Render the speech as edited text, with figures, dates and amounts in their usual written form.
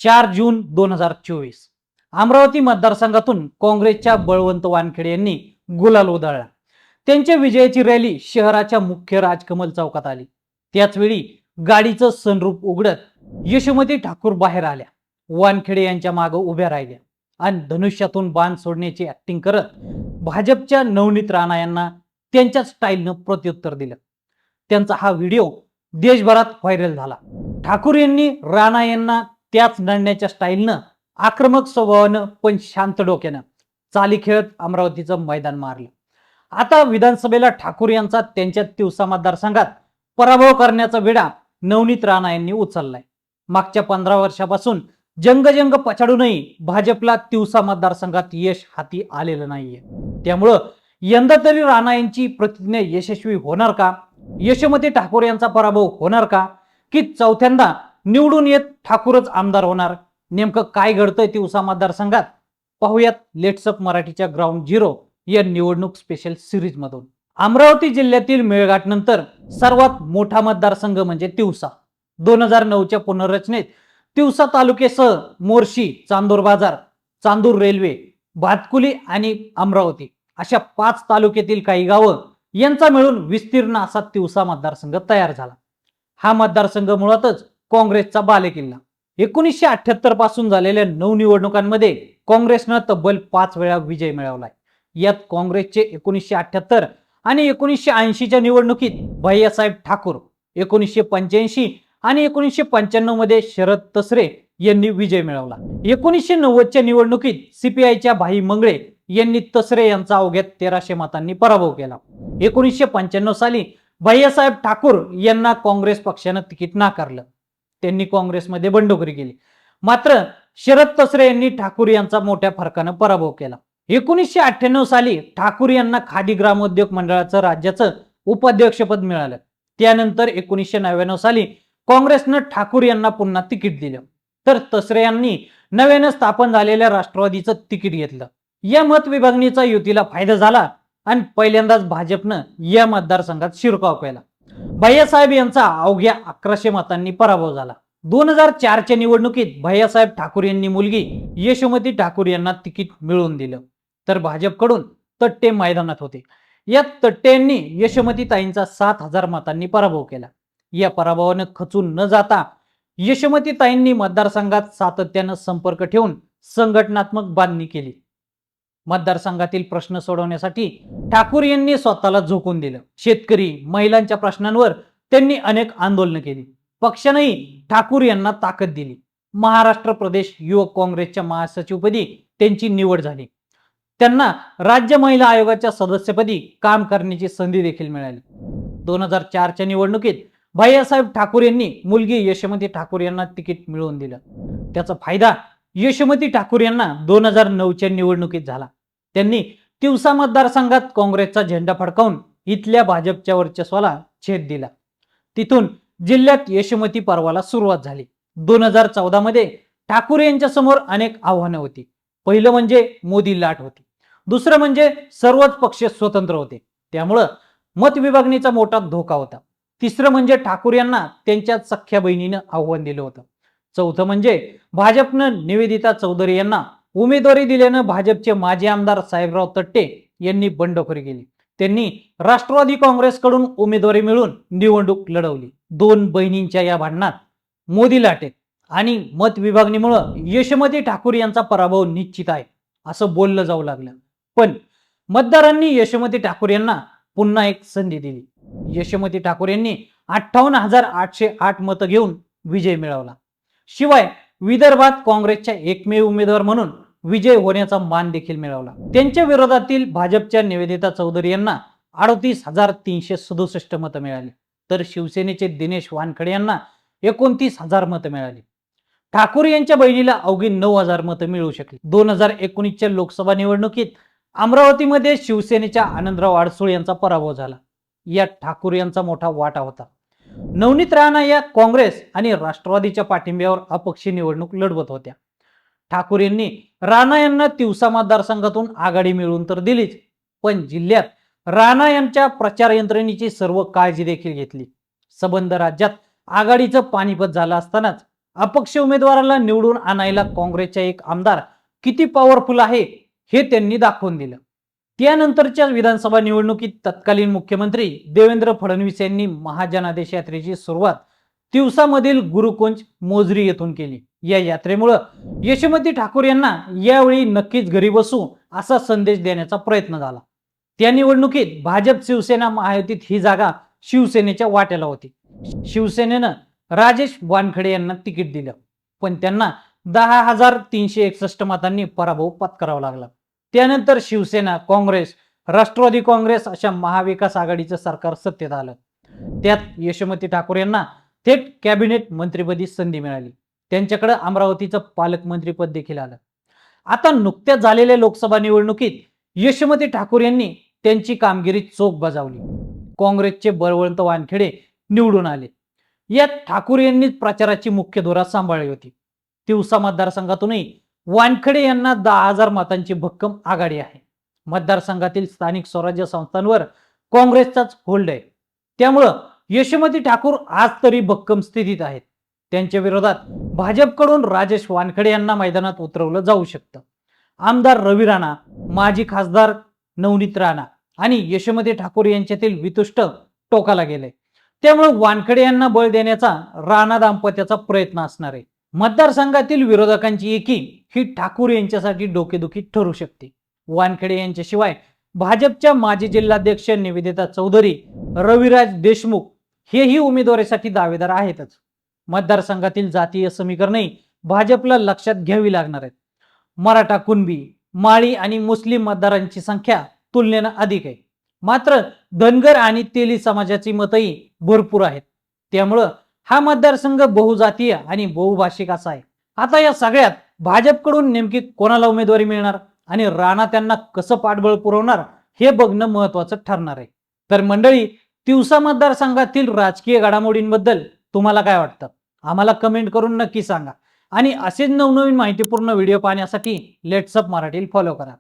4 जून 2024 अमरावती मतदारसंघातून काँग्रेसच्या बळवंत वानखेडे यांनी गुलाल उधळला। त्यांच्या विजयाची रॅली शहराच्या मुख्य राजकमल चौकात आली। त्याचवेळी गाडीचं सनरूफ उघडत यशोमती ठाकूर बाहेर आल्या, वानखेडे यांच्या मागे उभ्या राहिल्या आणि धनुष्यातून बाण सोडण्याची ऍक्टिंग करत भाजपच्या नवनीत राणा यांना त्यांच्या स्टाईलनं प्रत्युत्तर दिलं। त्यांचा हा व्हिडिओ देशभरात व्हायरल झाला। ठाकूर यांनी राणा यांना त्याच लढण्याच्या स्टाईलनं आक्रमक स्वभावानं पण शांत डोक्यानं चाली खेळत अमरावतीचं मैदान मारलं। आता विधानसभेला ठाकूर यांचा त्यांच्या तिवसा मतदारसंघात पराभव करण्याचा विडा नवनीत राणा यांनी उचललाय। मागच्या 15 वर्षापासून जंग पछाडूनही भाजपला तिवसा मतदारसंघात यश हाती आलेलं नाहीये। त्यामुळं यंदा तरी राणा यांची प्रतिज्ञा यशस्वी होणार का? यशोमती ठाकूर यांचा पराभव होणार का? की चौथ्यांदा निवडून येत ठाकूरच आमदार होणार? नेमकं काय घडतंय तिवसा मतदारसंघात पाहूयात लेट्सअप मराठीच्या ग्राउंड झिरो या निवडणूक स्पेशल सिरीज मधून। अमरावती जिल्ह्यातील मेळघाट नंतर सर्वात मोठा मतदारसंघ म्हणजे तिवसा। 2009च्या पुनर्रचनेत तिवसा तालुक्यासह मोर्शी, चांदूर बाजार, चांदूर रेल्वे, भातकुली आणि अमरावती अशा 5 तालुक्यातील काही गावं यांचा मिळून विस्तीर्ण असा तिवसा मतदारसंघ तयार झाला। हा मतदारसंघ मुळातच काँग्रेसचा बालेकिल्ला। 1978 पासून झालेल्या 9 निवडणुकांमध्ये काँग्रेसनं तब्बल 5 वेळा विजय मिळवलाय। यात काँग्रेसचे 1978 आणि 1980च्या निवडणुकीत भैयासाहेब ठाकूर, 1985 आणि 1995 मध्ये शरद तसरे यांनी विजय मिळवला। 1990च्या निवडणुकीत सीपीआयच्या भाई मंगळे यांनी तसरे यांचा अवघ्या 1300 मतांनी पराभव केला। 1995 साली भैयासाहेब ठाकूर यांना काँग्रेस पक्षानं तिकीट नाकारलं। त्यांनी काँग्रेसमध्ये बंडखोरी केली। मात्र शरद तसरे यांनी ठाकूर यांचा मोठ्या फरकानं पराभव केला। 1998 साली ठाकूर यांना खादी ग्रामोद्योग मंडळाचं राज्याचं उपाध्यक्षपद मिळालं। त्यानंतर 1999 साली काँग्रेसनं ठाकूर यांना पुन्हा तिकीट दिलं, तर तसरे यांनी नव्यानं स्थापन झालेल्या राष्ट्रवादीचं तिकीट घेतलं। या मतविभागणीचा युतीला फायदा झाला आणि पहिल्यांदाच भाजपनं या मतदारसंघात शिरकाव केला। भैयासाहेब यांचा अवघ्या 1100 मतांनी पराभव झाला। 2004च्या निवडणुकीत भैयासाहेब ठाकूर यांनी मुलगी यशोमती ठाकूर यांना तिकीट मिळवून दिलं, तर भाजपकडून तट्टे मैदानात होते। या तट्टे यांनी यशोमती ताईंचा 7000 मतांनी पराभव केला। या पराभवानं खचून न जाता यशोमती ताईंनी मतदारसंघात सातत्यानं संपर्क ठेवून संघटनात्मक बांधणी केली। मतदारसंघातील प्रश्न सोडवण्यासाठी ठाकूर यांनी स्वतःला झोकून दिलं। शेतकरी, महिलांच्या प्रश्नांवर त्यांनी अनेक आंदोलनं केली। पक्षानेही ठाकूर यांना ताकद दिली। महाराष्ट्र प्रदेश युवक काँग्रेसच्या महासचिवपदी त्यांची निवड झाली। त्यांना राज्य महिला आयोगाच्या सदस्यपदी काम करण्याची संधी देखील मिळाली। 2004च्या निवडणुकीत भैयासाहेब ठाकूर यांनी मुलगी यशोमती ठाकूर यांना तिकीट मिळवून दिलं। त्याचा फायदा यशोमती ठाकूर यांना 2009च्या निवडणुकीत झाला। त्यांनी तिवसा मतदारसंघात काँग्रेसचा झेंडा फडकावून इथल्या भाजपच्या वर्चस्वाला छेद दिला। तिथून जिल्ह्यात यशोमती पर्वाला सुरुवात झाली। 2014 मध्ये ठाकूर यांच्या समोर अनेक आव्हानं होती। पहिलं म्हणजे मोदी लाट होती, दुसरं म्हणजे सर्वच पक्ष स्वतंत्र होते, त्यामुळं मतविभागणीचा मोठा धोका होता। तिसरं म्हणजे ठाकूर यांना त्यांच्या सख्या बहिणीनं आव्हान दिलं होतं। चौथं म्हणजे भाजपनं निवेदिता चौधरी यांना उमेदवारी दिल्यानं भाजपचे माजी आमदार साहेबराव तट्टे यांनी बंडखोरी केली। त्यांनी राष्ट्रवादी काँग्रेसकडून उमेदवारी मिळून निवडणूक लढवली। 2 बहिणींच्या या भांडणात मोदी लाटेत आणि मत विभागणीमुळे यशोमती ठाकूर यांचा पराभव निश्चित आहे असं बोललं जाऊ लागलं। पण मतदारांनी यशोमती ठाकूर यांना पुन्हा एक संधी दिली। यशोमती ठाकूर यांनी 58,808 मतं घेऊन विजय मिळवला। शिवाय विदर्भात काँग्रेसच्या एकमेव उमेदवार म्हणून विजय होण्याचा मान देखील मिळवला। त्यांच्या विरोधातील भाजपच्या निवेदिता चौधरी यांना 38,367 मतं मिळाली, तर शिवसेनेचे दिनेश वानखेडे यांना 29,000 मतं मिळाली। ठाकूर यांच्या बहिणीला अवघी 9,000 मतं मिळू शकली। 2019च्या लोकसभा निवडणुकीत अमरावतीमध्ये शिवसेनेच्या आनंदराव अडसूळ यांचा पराभव झाला। यात ठाकूर यांचा मोठा वाटा होता। नवनीत राणा या काँग्रेस आणि राष्ट्रवादीच्या पाठिंब्यावर अपक्ष निवडणूक लढवत होत्या। ठाकूर यांनी राणा यांना तिवसा मतदारसंघातून आघाडी मिळवून तर दिलीच, पण जिल्ह्यात राणा यांच्या प्रचार यंत्रणेची सर्व काळजी देखील घेतली। संबंध राज्यात आघाडीचं पानिपत झालं असतानाच अपक्ष उमेदवाराला निवडून आणायला काँग्रेसचा एक आमदार किती पॉवरफुल आहे हे त्यांनी दाखवून दिलं. त्यानंतरच्या विधानसभा निवडणुकीत तत्कालीन मुख्यमंत्री देवेंद्र फडणवीस यांनी महाजनादेश यात्रेची सुरुवात तिवसामधील गुरुकुंज मोजरी येथून केली. या यात्रेमुळे यशोमती ठाकूर यांना यावेळी नक्कीच घरी बसू असा संदेश देण्याचा प्रयत्न झाला. त्या निवडणुकीत भाजप शिवसेना महायुतीत ही जागा शिवसेनेच्या वाट्याला होती. शिवसेनेनं राजेश वानखडे यांना तिकीट दिलं, पण त्यांना 10,361 मतांनी पराभव पत्करावा लागला. त्यानंतर शिवसेना, काँग्रेस, राष्ट्रवादी काँग्रेस अशा महाविकास आघाडीचं सरकार सत्तेत आलं. त्यात यशोमती ठाकूर यांना थेट कॅबिनेट मंत्रिपदी संधी मिळाली. त्यांच्याकडे अमरावतीचं पालकमंत्रीपद देखील आलं. आता नुकत्याच झालेल्या लोकसभा निवडणुकीत यशोमती ठाकूर यांनी त्यांची कामगिरी चोख बजावली. काँग्रेसचे बळवंत वानखेडे निवडून आले. यात ठाकूर यांनीच प्रचाराची मुख्य धुरा सांभाळली होती. तिवसा मतदारसंघातूनही वानखेडे यांना 10,000 मतांची भक्कम आघाडी आहे. मतदारसंघातील स्थानिक स्वराज्य संस्थांवर काँग्रेसचाच होल्ड आहे. त्यामुळं यशोमती ठाकूर आज तरी भक्कम स्थितीत आहेत. त्यांच्या विरोधात भाजपकडून राजेश वानखेडे यांना मैदानात उतरवलं जाऊ शकतं. आमदार रवी राणा, माजी खासदार नवनीत राणा आणि यशोमती ठाकूर यांच्यातील वितुष्ट टोकाला गेले. त्यामुळे वानखेडे यांना बळ देण्याचा राणा दाम्पत्याचा प्रयत्न असणार आहे. मतदारसंघातील विरोधकांची एकी ही ठाकूर यांच्यासाठी डोकेदुखी ठरू शकते. वानखेडे यांच्याशिवाय भाजपच्या माजी जिल्हाध्यक्ष निवेदिता चौधरी, रविराज देशमुख हेही उमेदवारीसाठी दावेदार आहेतच. मतदारसंघातील जातीय समीकरणही भाजपला लक्षात घ्यावी लागणार आहेत. मराठा, कुणबी, माळी आणि मुस्लिम मतदारांची संख्या तुलनेनं अधिक आहे. मात्र धनगर आणि तेली समाजाची मतही भरपूर आहेत. त्यामुळं हा मतदारसंघ बहुजातीय आणि बहुभाषिक असा आहे. आता या सगळ्यात भाजपकडून नेमकी कोणाला उमेदवारी मिळणार आणि राणा त्यांना कसं पाठबळ पुरवणार हे बघणं महत्वाचं ठरणार आहे. तर मंडळी, तिवसा मतदारसंघातील राजकीय घडामोडींबद्दल तुम्हाला काय वाटतं? आम्हाला कमेंट करून नक्की सांगा. आणि असेच नवनवीन माहितीपूर्ण व्हिडिओ पाहण्यासाठी लेट्स अप मराठी फॉलो करा.